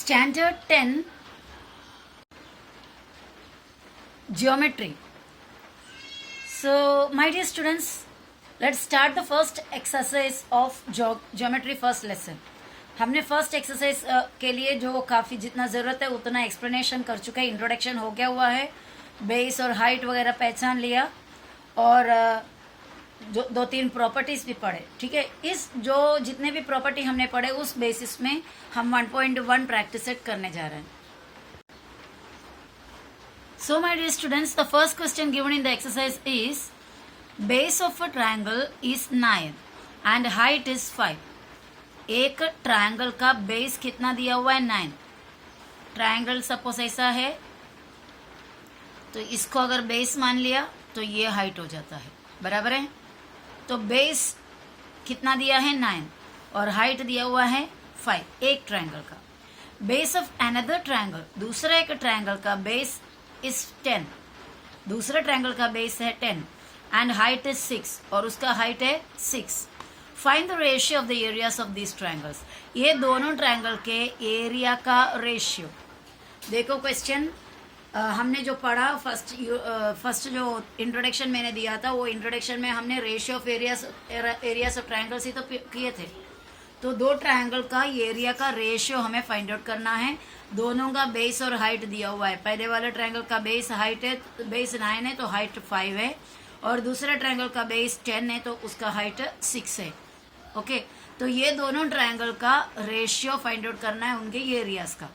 Standard 10 Geometry. So, my dear students, let's start the first exercise of geometry first lesson. हमने first exercise के लिए जो काफ़ी जितना ज़रूरत है उतना एक्सप्लेनेशन कर चुके हैं. इंट्रोडक्शन हो गया हुआ है, बेस और हाइट वगैरह पहचान लिया और जो 2-3 प्रॉपर्टीज भी पढ़े. ठीक है, इस जो जितने भी प्रॉपर्टी हमने पढ़े उस बेसिस में हम 1.1 प्रैक्टिस सेट करने जा रहे हैं. So my dear students, the first question given in the exercise is base of a triangle is 9 and height is 5. एक ट्रायंगल का बेस कितना दिया हुआ है? 9. ट्रायंगल सपोज ऐसा है तो इसको अगर बेस मान लिया तो ये हाइट हो जाता है, बराबर है. तो बेस कितना दिया है? 9 और हाइट दिया हुआ है 5. एक ट्रायंगल का बेस ऑफ अनदर ट्रायंगल, दूसरा एक ट्रायंगल का बेस इज 10. दूसरा ट्रायंगल का बेस है 10 एंड हाइट इज 6 और उसका हाइट है 6. Find the ratio of the areas of this triangles. ये दोनों ट्रायंगल के एरिया का रेशियो. देखो क्वेश्चन हमने जो पढ़ा फर्स्ट जो इंट्रोडक्शन मैंने दिया था, वो इंट्रोडक्शन में हमने ratio of areas of triangles ही तो किए थे. तो दो ट्रायंगल का एरिया का रेशियो हमें फाइंड आउट करना है. दोनों का बेस और हाइट दिया हुआ है. पहले वाले ट्रायंगल का बेस हाइट है, बेस 9 है तो हाइट 5 है, और दूसरा ट्रायंगल का बेस 10 है तो उसका हाइट 6 है. ओके, तो ये दोनों ट्रायंगल का रेशियो फाइंड आउट करना है उनके एरियाज का.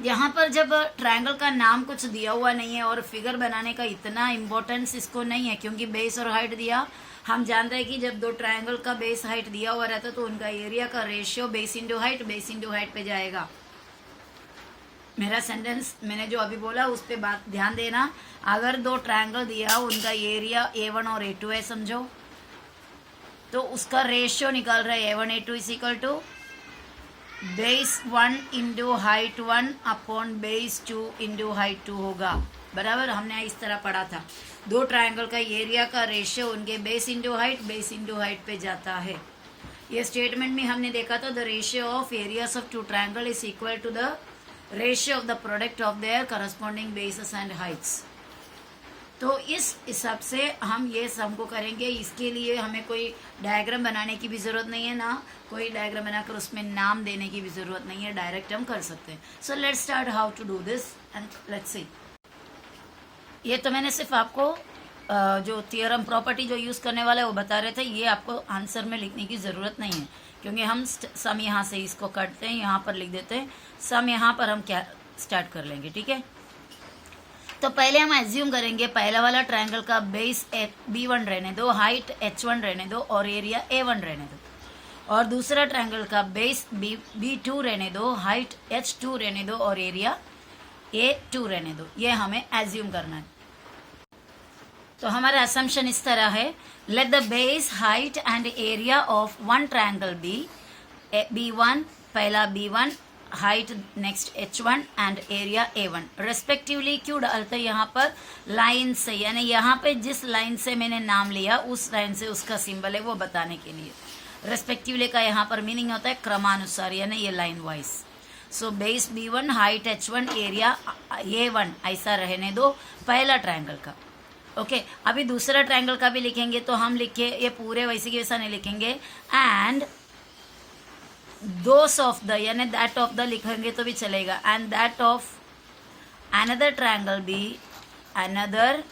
यहाँ पर जब ट्रायंगल का नाम कुछ दिया हुआ नहीं है और फिगर बनाने का इतना इम्पोर्टेंस इसको नहीं है, क्योंकि बेस और हाइट दिया. हम जानते हैं कि जब दो ट्रायंगल का बेस हाइट दिया हुआ रहता है तो उनका एरिया का रेशियो बेस इंटू हाइट पे जाएगा. मेरा सेंटेंस मैंने जो अभी बोला उस पर बात ध्यान देना. अगर दो ट्रायंगल दिया उनका एरिया A1 और A2 है समझो, तो उसका रेशियो निकाल रहे हैं. A1 A2 is equal to base 1 into height 1 upon base 2 into height 2 होगा, बराबर. हमने इस तरह पढ़ा था. दो ट्रायंगल का एरिया का रेशियो उनके बेस इंटू हाइट पे जाता है. ये स्टेटमेंट में हमने देखा था, the ratio of areas of two triangle is equal to the ratio of the product of their corresponding bases and heights. तो इस हिसाब से हम ये सम को करेंगे. इसके लिए हमें कोई डायग्राम बनाने की भी ज़रूरत नहीं है, ना कोई डायग्राम बनाकर उसमें नाम देने की भी ज़रूरत नहीं है, डायरेक्ट हम कर सकते हैं. So let's start how to do this and let's see. ये तो मैंने सिर्फ आपको जो थियरम प्रॉपर्टी जो यूज़ करने वाला है वो बता रहे थे. ये आपको आंसर में लिखने की ज़रूरत नहीं है, क्योंकि हम सम यहाँ से इसको करते हैं, यहाँ पर लिख देते हैं. सम यहाँ पर हम क्या स्टार्ट कर लेंगे, ठीक है. तो पहले हम एज्यूम करेंगे पहला वाला ट्रायंगल का बेस B1 रहने दो, हाइट H1 रहने दो और एरिया A1 रहने दो. और दूसरा ट्रायंगल का बेस B2 रहने दो, हाइट H2 रहने दो और एरिया A2 रहने दो. ये हमें एज्यूम करना है. तो हमारा असम्पशन इस तरह है, let the base height and area of one triangle B1, पहला B1, height next H1 and area A1 respectively. क्यों डालते हैं यहाँ पर? लाइन से, यानी यहाँ पे जिस लाइन से मैंने नाम लिया उस लाइन से उसका सिंबल है वो बताने के लिए. रेस्पेक्टिवली का यहाँ पर मीनिंग होता है क्रमानुसार, यानी ये line wise. So base B1, height H1, area A1 ऐसा रहने दो पहला ट्रायंगल का. ओके, अभी दूसरा ट्रायंगल का भी लिखेंगे तो हम लिखे ये पूरे वैसे की वैसा नहीं लिखेंगे. एंड दोस ऑफ द, यानी दैट ऑफ द लिखेंगे तो भी चलेगा. And that of another triangle भी, अनदर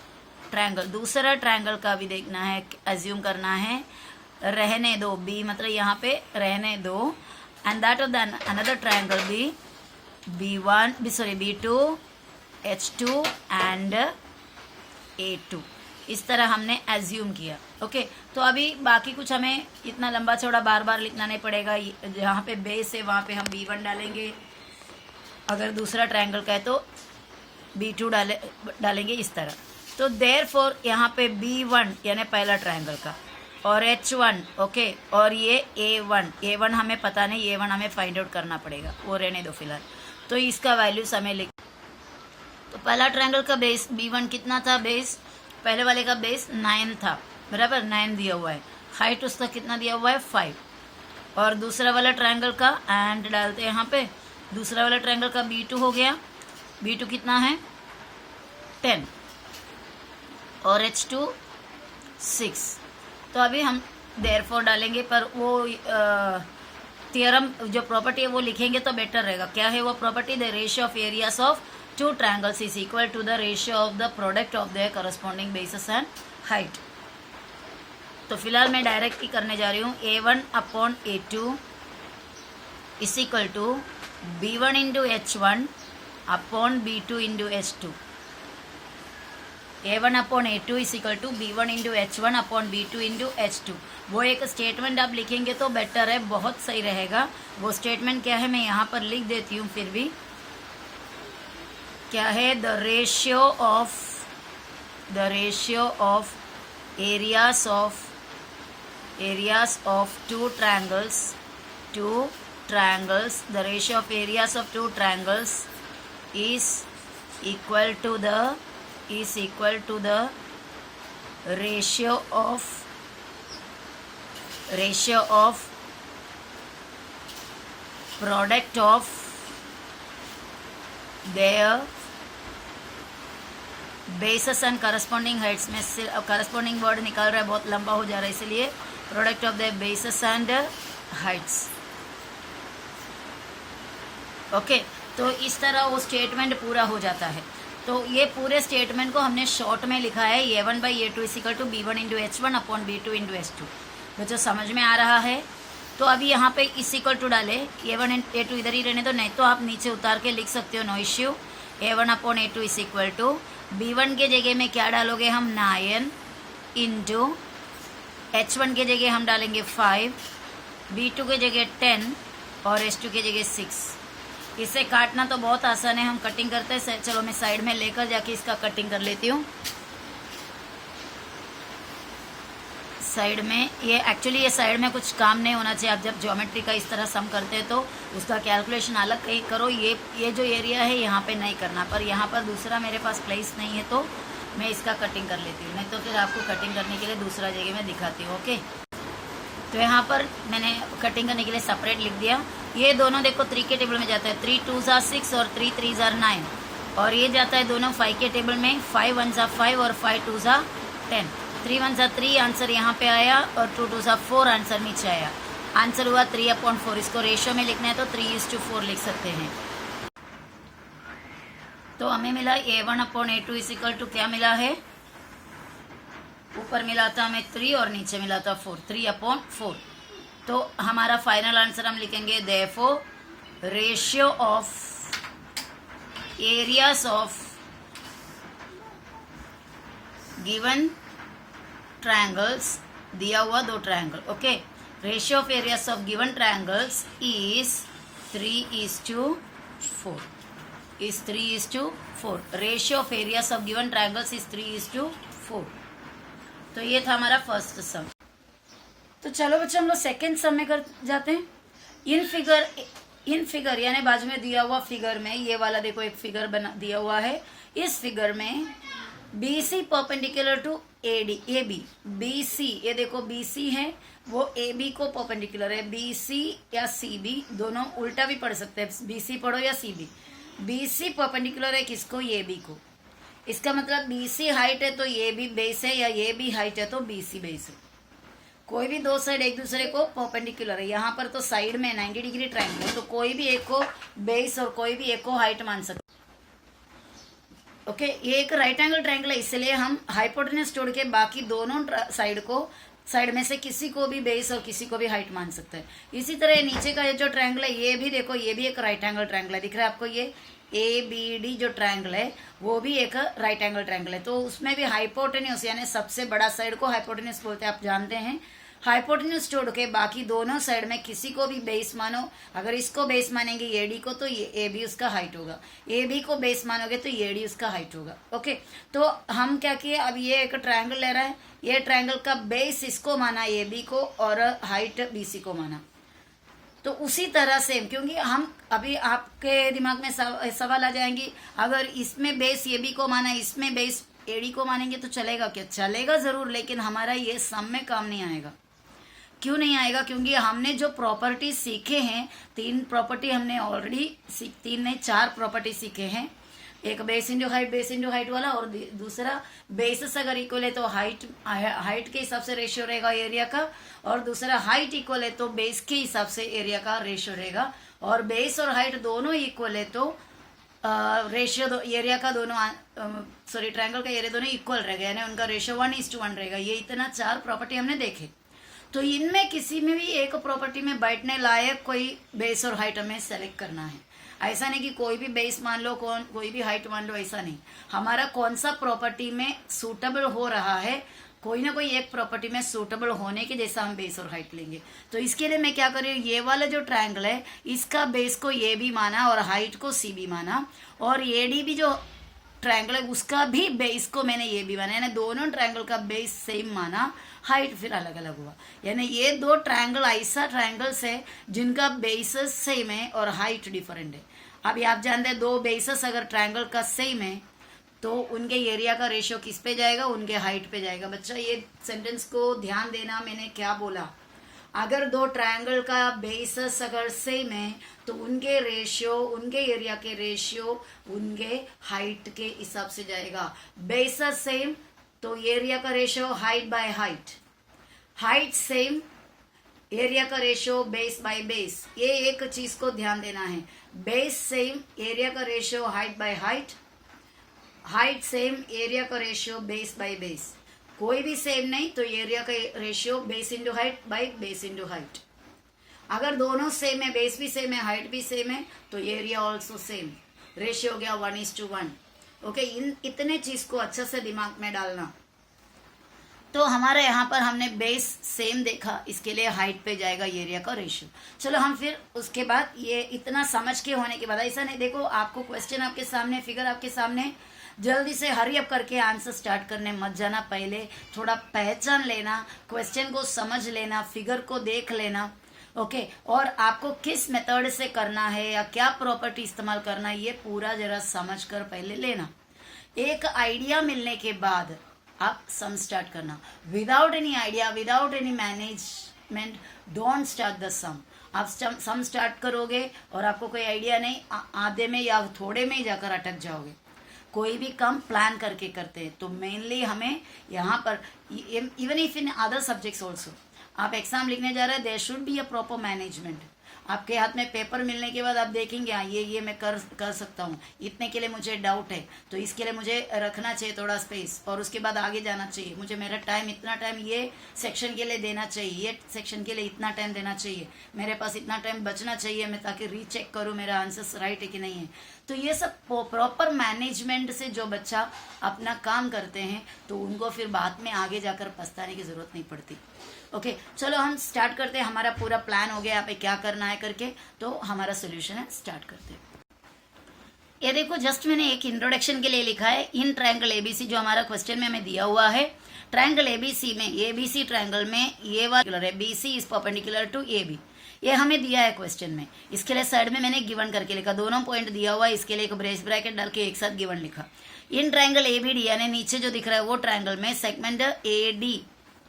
ट्रायंगल दूसरा ट्रायंगल का भी देखना है, एज्यूम करना है. रहने दो बी, मतलब यहाँ पे रहने दो. And that of the another triangle भी B2, H2 एंड A2. इस तरह हमने एज्यूम किया. ओके, तो अभी बाकी कुछ हमें इतना लंबा चौड़ा बार बार लिखना नहीं पड़ेगा. जहाँ पे बेस है वहाँ पे हम B1 डालेंगे, अगर दूसरा ट्रायंगल का है तो B2 डालेंगे इस तरह. तो देयरफॉर यहाँ पे B1 यानी पहला ट्रायंगल का और H1, ओके, और ये A1 हमें पता नहीं, A1 हमें फाइंड आउट करना पड़ेगा, वो रहने दो फिलहाल. तो इसका वैल्यूज हमें लिख. तो पहला ट्रायंगल का बेस B1 कितना था? बेस पहले वाले का बेस 9 था, बराबर. 9 दिया हुआ है. हाइट उसका कितना दिया हुआ है? 5. और दूसरा वाला ट्रायंगल का एंड डालते हैं यहाँ पे दूसरा वाला ट्रायंगल का B2 हो गया, B2 कितना है 10 और H2 6। तो अभी हम देयरफॉर डालेंगे, पर वो थियरम जो प्रॉपर्टी है वो लिखेंगे तो बेटर रहेगा। क्या है वो property? The ratio of areas of two triangles is equal to the ratio of the product of their corresponding bases and height. तो फिलहाल मैं डायरेक्ट ही करने जा रही हूँ। A1/A2 is equal to B1 into H1 upon B2 into H2। A1/A2 is equal to B1 into H1 upon B2 into H2। वो एक statement आप लिखेंगे तो बेटर है, बहुत सही रहेगा। वो स्टेटमेंट क्या है मैं यहाँ पर लिख देती हूँ फिर भी। क्या है? The ratio of areas of two triangles, the ratio of areas of two triangles is equal to the ratio of product of their bases and corresponding heights। में corresponding वर्ड निकाल रहा है, बहुत लंबा हो जा रहा है, इसलिए product of their bases and heights। Okay, तो इस तरह वो स्टेटमेंट पूरा हो जाता है। तो ये पूरे स्टेटमेंट को हमने शॉर्ट में लिखा है A1/A2 is equal to B1 into H1 upon B2 into H2। तो जो समझ में आ रहा है तो अभी यहाँ पे इस इक्वल टू डाले, A1/A2 इधर ही रहने दो, नहीं तो आप नीचे उतार के लिख सकते हो, no issue. A1/A2 is equal to B1 के जगह में क्या डालोगे हम 9 इंटू H1 के जगह हम डालेंगे 5, B2 के जगह 10 और H2 के जगह 6। इसे काटना तो बहुत आसान है, हम कटिंग करते हैं। चलो मैं साइड में लेकर जाके इसका कटिंग कर लेती हूँ। साइड में ये साइड में कुछ काम नहीं होना चाहिए। आप जब ज्योमेट्री का इस तरह सम करते हैं तो उसका कैलकुलेशन अलग कहीं करो। ये जो एरिया है यहाँ पे नहीं करना, पर यहाँ पर दूसरा मेरे पास प्लेस नहीं है तो मैं इसका कटिंग कर लेती हूँ, नहीं तो फिर आपको कटिंग करने के लिए दूसरा जगह में दिखाती हूँ। ओके, तो यहाँ पर मैंने कटिंग करने के लिए सेपरेट लिख दिया। ये दोनों देखो 3 के टेबल में जाता है, 3 2 6 और 3 3 9, और ये जाता है दोनों 5 के टेबल में, 5 1 5 और 5 2 10, 3 1 3 आंसर यहाँ पे आया और 2 2 4 आंसर नीचे आया। आंसर हुआ 3/4। इसको रेशियो में लिखना है तो 3:4 लिख सकते हैं। तो हमें मिला A1/A2 इज इक्वल टू क्या मिला है? ऊपर मिला था हमें 3 और नीचे मिला था 4, 3/4। तो हमारा फाइनल आंसर हम लिखेंगे therefore ratio of areas of given triangles, दिया हुआ 2 triangle. Okay, ratio of areas of given triangles is 3:4, is 3:4। Ratio of areas of given triangles is 3:4। तो ये था हमारा फर्स्ट सम। तो चलो बच्चों हम लोग सेकेंड सम में कर जाते हैं। इन फिगर यानी बाजू में दिया हुआ फिगर में ये वाला देखो एक फिगर बना दिया हुआ है। इस फिगर में BC perpendicular to AB, BC ये देखो BC है वो AB को परपेंडिकुलर है। BC या CB दोनों उल्टा भी पढ़ सकते हैं, BC पढ़ो या CB। BC परपेंडिकुलर है किसको? AB को। इसका मतलब BC हाइट है तो ये भी बेस है, या ये भी हाइट है तो BC बेस है। कोई भी 2 साइड एक दूसरे को परपेंडिकुलर है। यहाँ पर तो साइड में 90 डिग्री ट्रायंगल है तो कोई भी एक को बेस और कोई भी एक को हाइट मान सकते। ओके, ये एक राइट एंगल ट्रायंगल है, इसलिए हम हाइपोटेन्यूज छोड़ के बाकी दोनों साइड में से किसी को भी बेस और किसी को भी हाइट मान सकते हैं। इसी तरह नीचे का ये जो ट्रायंगल है ये भी देखो, ये भी एक राइट एंगल ट्रायंगल है। दिख रहा है आपको? ये ABD जो ट्रायंगल है वो भी एक राइट एंगल ट्रायंगल है। तो उसमें भी हाइपोटेन्यूज यानी सबसे बड़ा साइड को हाइपोटेन्यूज बोलते हैं, आप जानते हैं। हाइपोटेन्यूज छोड़ के बाकी दोनों साइड में किसी को भी बेस मानो। अगर इसको बेस मानेंगे AD को तो ये AB उसका हाइट होगा, AB को बेस मानोगे तो AD उसका हाइट होगा। ओके, तो हम क्या किए, अब ये एक ट्रायंगल ले रहा है, ये ट्रायंगल का बेस इसको माना AB को और हाइट BC को माना। तो उसी तरह सेम, क्योंकि हम अभी आपके दिमाग में सवाल आ जाएंगी, अगर इसमें बेस AB को माना, इसमें बेस AD को मानेंगे तो चलेगा क्या? चलेगा जरूर, लेकिन हमारा ये सम में काम नहीं आएगा। क्यों नहीं आएगा? क्योंकि हमने जो प्रॉपर्टी सीखे हैं, 3 प्रॉपर्टी हमने ऑलरेडी 3 नहीं 4 प्रॉपर्टी सीखे हैं। एक बेस इंटू हाइट वाला, और दूसरा बेसिस अगर इक्वल है तो हाइट के हिसाब से रेशियो रहेगा एरिया का, और दूसरा हाइट इक्वल है तो बेस के हिसाब से एरिया का रेशियो रहेगा, और बेस और हाइट दोनों इक्वल है तो रेशियो एरिया का दोनों ट्रायंगल का एरिया दोनों इक्वल रहेगा, यानी उनका रेशियो 1:1 रहेगा। ये इतना 4 प्रॉपर्टी हमने देखे। तो इनमें किसी में भी एक प्रॉपर्टी में बैठने लायक कोई बेस और हाइट हमें सेलेक्ट करना है। ऐसा नहीं कि कोई भी बेस मान लो, कोई भी हाइट मान लो, ऐसा नहीं। हमारा कौन सा प्रॉपर्टी में सूटेबल हो रहा है, कोई ना कोई एक प्रॉपर्टी में सूटेबल होने के जैसा हम बेस और हाइट लेंगे। तो इसके लिए मैं क्या कर रही हूँ, ये वाला जो ट्रायंगल है इसका बेस को ए भी माना और हाइट को सी भी माना, और ए डी भी जो ट्रायंगल है उसका भी बेस को मैंने ये भी माना, यानी दोनों ट्रायंगल का बेस सेम माना, हाइट फिर अलग अलग हुआ। यानी ये 2 ट्रायंगल ऐसा ट्रायंगल्स है जिनका बेसिस सेम है और हाइट डिफरेंट है। अभी आप जानते हैं 2 बेसिस अगर ट्रायंगल का सेम है तो उनके एरिया का रेशियो किस पे जाएगा, उनके हाइट पे जाएगा। बच्चा ये सेंटेंस को ध्यान देना, मैंने क्या बोला। अगर 2 ट्रायंगल का बेसिस अगर सेम है तो उनके रेशियो, उनके एरिया के रेशियो उनके हाइट के हिसाब से जाएगा। बेसिस सेम तो एरिया का ratio height by height, height same area का रेशियो बेस बाय बेस। ये एक चीज को ध्यान देना है। बेस सेम एरिया का ratio height by height, height same area का रेशियो बेस बाय बेस। कोई भी सेम नहीं तो एरिया का ratio base into height by base into height. अगर दोनों सेम है, बेस भी सेम है, हाइट भी सेम है, तो एरिया ऑल्सो सेम, रेशियो हो गया 1:1। ओके, इतने चीज को अच्छा से दिमाग में डालना। तो हमारे यहाँ पर हमने बेस सेम देखा, इसके लिए हाइट पे जाएगा एरिया का रेशियो। चलो हम फिर उसके बाद ये इतना समझ के होने के बाद, ऐसा नहीं देखो आपको क्वेश्चन आपके सामने, फिगर आपके सामने, जल्दी से हरी अप करके आंसर स्टार्ट करने मत जाना। पहले थोड़ा पहचान लेना, क्वेश्चन को समझ लेना, फिगर को देख लेना। ओके, और आपको किस मेथड से करना है या क्या प्रॉपर्टी इस्तेमाल करना है ये पूरा जरा समझ कर पहले लेना। एक आइडिया मिलने के बाद आप सम स्टार्ट करना। Without any idea, without any management, don't start the sum. आप सम स्टार्ट करोगे और आपको कोई आइडिया नहीं, आधे में या थोड़े में ही जाकर अटक जाओगे। कोई भी काम प्लान करके करते हैं। तो मेनली हमें यहाँ पर, even if in other subjects also, आप एग्जाम लिखने जा रहे हैं, there should be a proper management. आपके हाथ में पेपर मिलने के बाद आप देखेंगे हाँ ये मैं कर सकता हूँ, इतने के लिए मुझे डाउट है तो इसके लिए मुझे रखना चाहिए थोड़ा स्पेस, और उसके बाद आगे जाना चाहिए। मुझे मेरा टाइम, इतना टाइम ये सेक्शन के लिए देना चाहिए, ये सेक्शन के लिए इतना टाइम देना चाहिए, मेरे पास इतना टाइम बचना चाहिए मैं, ताकि रीचेक करूँ मेरा आंसर्स राइट है कि नहीं है। तो ये सब प्रॉपर मैनेजमेंट से जो बच्चा अपना काम करते हैं तो उनको फिर बाद में आगे जाकर पछताने की जरूरत नहीं पड़ती। ओके, चलो हम स्टार्ट करते हैं। हमारा पूरा प्लान हो गया यहाँ पे क्या करना है करके, तो हमारा सोल्यूशन है, स्टार्ट करते हैं। ये देखो, जस्ट मैंने एक इंट्रोडक्शन के लिए लिखा है, इन ट्रायंगल एबीसी जो हमारा क्वेश्चन में हमें दिया हुआ है, ट्रायंगल एबीसी में, एबीसी ट्रायंगल में ये वाला है BC is perpendicular to AB, ये हमें दिया है क्वेश्चन में। इसके लिए साइड में मैंने गिवन करके लिखा, दोनों पॉइंट दिया हुआ है, इसके लिए एक ब्रेस ब्रैकेट डाल के एक साथ गिवन लिखा। इन ट्रायंगल एबीडी यानी नीचे जो दिख रहा है वो ट्रायंगल में सेगमेंट एडी,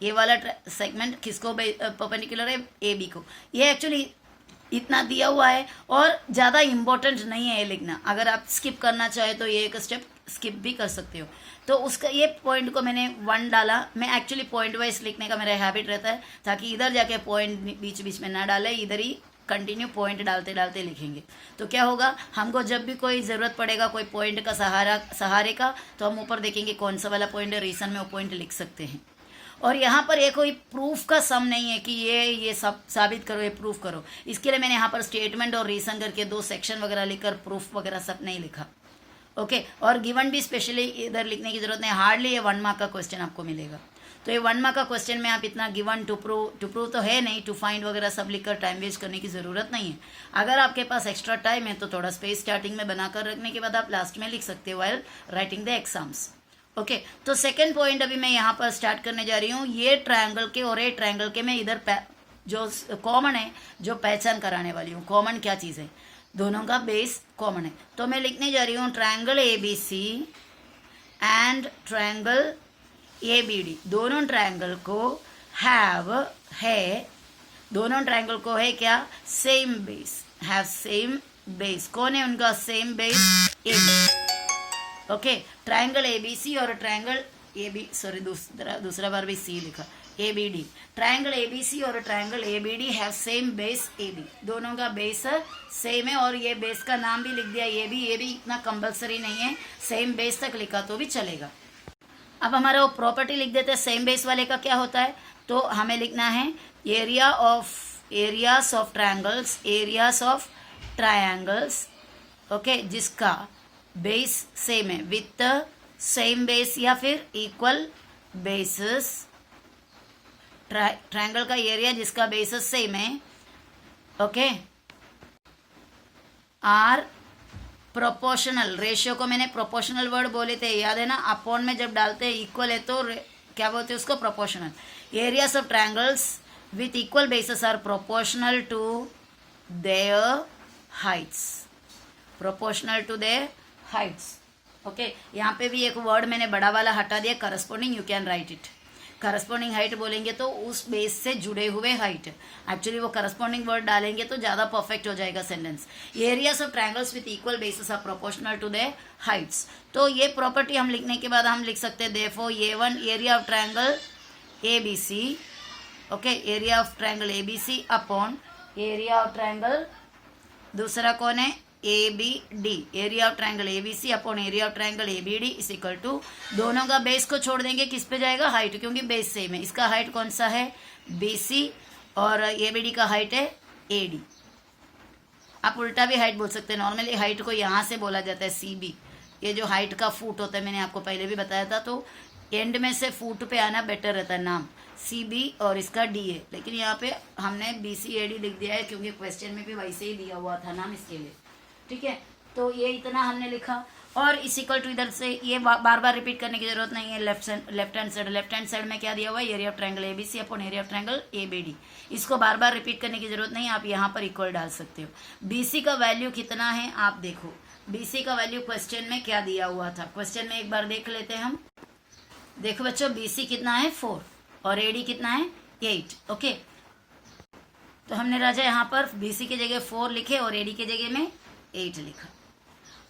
ये वाला सेगमेंट किसको परपेंडिकुलर है, ए बी को। ये एक्चुअली इतना दिया हुआ है और ज़्यादा इम्पोर्टेंट नहीं है ये लिखना। अगर आप स्किप करना चाहे तो ये एक स्टेप स्किप भी कर सकते हो। तो उसका ये पॉइंट को मैंने 1 डाला। मैं एक्चुअली पॉइंट वाइज लिखने का मेरा हैबिट रहता है, ताकि इधर जाके पॉइंट बीच बीच में ना डाले, इधर ही कंटिन्यू पॉइंट डालते डालते लिखेंगे। तो क्या होगा, हमको जब भी कोई ज़रूरत पड़ेगा कोई पॉइंट का सहारे का, तो हम ऊपर देखेंगे कौन सा वाला पॉइंट है, रीजन में वो पॉइंट लिख सकते हैं। और यहाँ पर ये कोई प्रूफ का सम नहीं है कि ये सब साबित करो, ये प्रूफ करो। इसके लिए मैंने यहाँ पर स्टेटमेंट और रीजन करके 2 सेक्शन वगैरह लिखकर प्रूफ वगैरह सब नहीं लिखा। ओके, और गिवन भी स्पेशली इधर लिखने की जरूरत नहीं, हार्डली ये 1 मार्क का क्वेश्चन आपको मिलेगा। तो ये 1 मार्क का क्वेश्चन में आप इतना गिवन टू प्रूव तो है नहीं, टू फाइंड वगैरह सब लिखकर टाइम वेस्ट करने की ज़रूरत नहीं है। अगर आपके पास एक्स्ट्रा टाइम है तो थोड़ा स्पेस स्टार्टिंग में बनाकर रखने के बाद आप लास्ट में लिख सकते हो while writing the exams. Okay, तो सेकंड पॉइंट अभी मैं यहाँ पर स्टार्ट करने जा रही हूँ। ये ट्रायंगल के और ये ट्रायंगल के मैं इधर जो कॉमन है, जो पहचान कराने वाली हूँ, कॉमन क्या चीज़ है, दोनों का बेस कॉमन है। तो मैं लिखने जा रही हूँ triangle A B C and triangle A B D, दोनों ट्रायंगल को है दोनों ट्रायंगल को है क्या, same base, have same base. कौन है उनका same base, A B. Okay, triangle A B C और ट्रायंगल ए बी, सॉरी दूसरा बार भी सी लिखा, A B D. Triangle A B C और triangle A B D have same base A B, दोनों का बेस सेम है। और ये बेस का नाम भी लिख दिया ए बी इतना कंपलसरी नहीं है, सेम बेस तक लिखा तो भी चलेगा। अब हमारा वो प्रॉपर्टी लिख देते हैं सेम बेस वाले का क्या होता है, तो हमें लिखना है एरियाज ऑफ ट्रायंगल्स, ओके, जिसका बेस सेम है, विथ सेम बेस या फिर इक्वल बेसिस। ट्रायंगल का एरिया जिसका बेसिस सेम है, ओके, आर प्रोपोर्शनल। रेशियो को मैंने प्रोपोर्शनल वर्ड बोले थे, याद है ना, अपॉन में जब डालते हैं इक्वल है तो क्या बोलते हैं उसको, proportional. Areas of triangles with equal bases are proportional to their heights, proportional to their heights. Okay, यहाँ पे भी एक वर्ड मैंने बड़ा वाला हटा दिया, corresponding, you can write it. Corresponding height बोलेंगे तो उस बेस से जुड़े हुए हाइट, एक्चुअली वो करस्पॉन्डिंग वर्ड डालेंगे तो ज़्यादा परफेक्ट हो जाएगा sentence. Areas of triangles with equal bases are proportional to their heights. तो ये प्रॉपर्टी हम लिखने के बाद हम लिख सकते हैं therefore A1 area of triangle ABC, okay, area of triangle ABC upon area of triangle, दूसरा कौन है, ABD, area of triangle ABC upon area of triangle ABD is equal to, दोनों का बेस को छोड़ देंगे, किस पे जाएगा, हाइट, क्योंकि बेस सेम है। इसका हाइट कौन सा है, BC, और ABD का हाइट है AD। आप उल्टा भी हाइट बोल सकते हैं, नॉर्मली हाइट को यहाँ से बोला जाता है CB, ये जो हाइट का फुट होता है मैंने आपको पहले भी बताया था, तो एंड में से फुट पे आना बेटर रहता है नाम, CB और इसका DA, लेकिन यहाँ पे हमने BCAD लिख दिया है क्योंकि क्वेश्चन में भी वैसे ही दिया हुआ था नाम इसके लिए, ठीक है। तो ये इतना हमने लिखा, और इस इक्वल टू इधर से ये बार बार रिपीट करने की जरूरत नहीं है। लेफ्ट हैंड साइड में क्या दिया हुआ है, area of triangle ABC upon area of triangle ABD, इसको बार बार रिपीट करने की जरूरत नहीं है, आप यहाँ पर इक्वल डाल सकते हो। BC का वैल्यू कितना है आप देखो, BC का वैल्यू क्वेश्चन में क्या दिया हुआ था, क्वेश्चन में एक बार देख लेते हैं हम। देखो बच्चों, BC कितना है 4 और AD कितना है 8, ओके। तो हमने राजा यहाँ पर BC की जगह 4 लिखे और AD की जगह में 8 लिखा,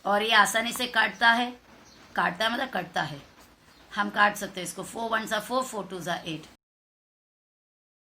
और ये आसानी से काटता है मतलब कटता है, हम काट सकते हैं इसको, 4 1 4 4 2 8,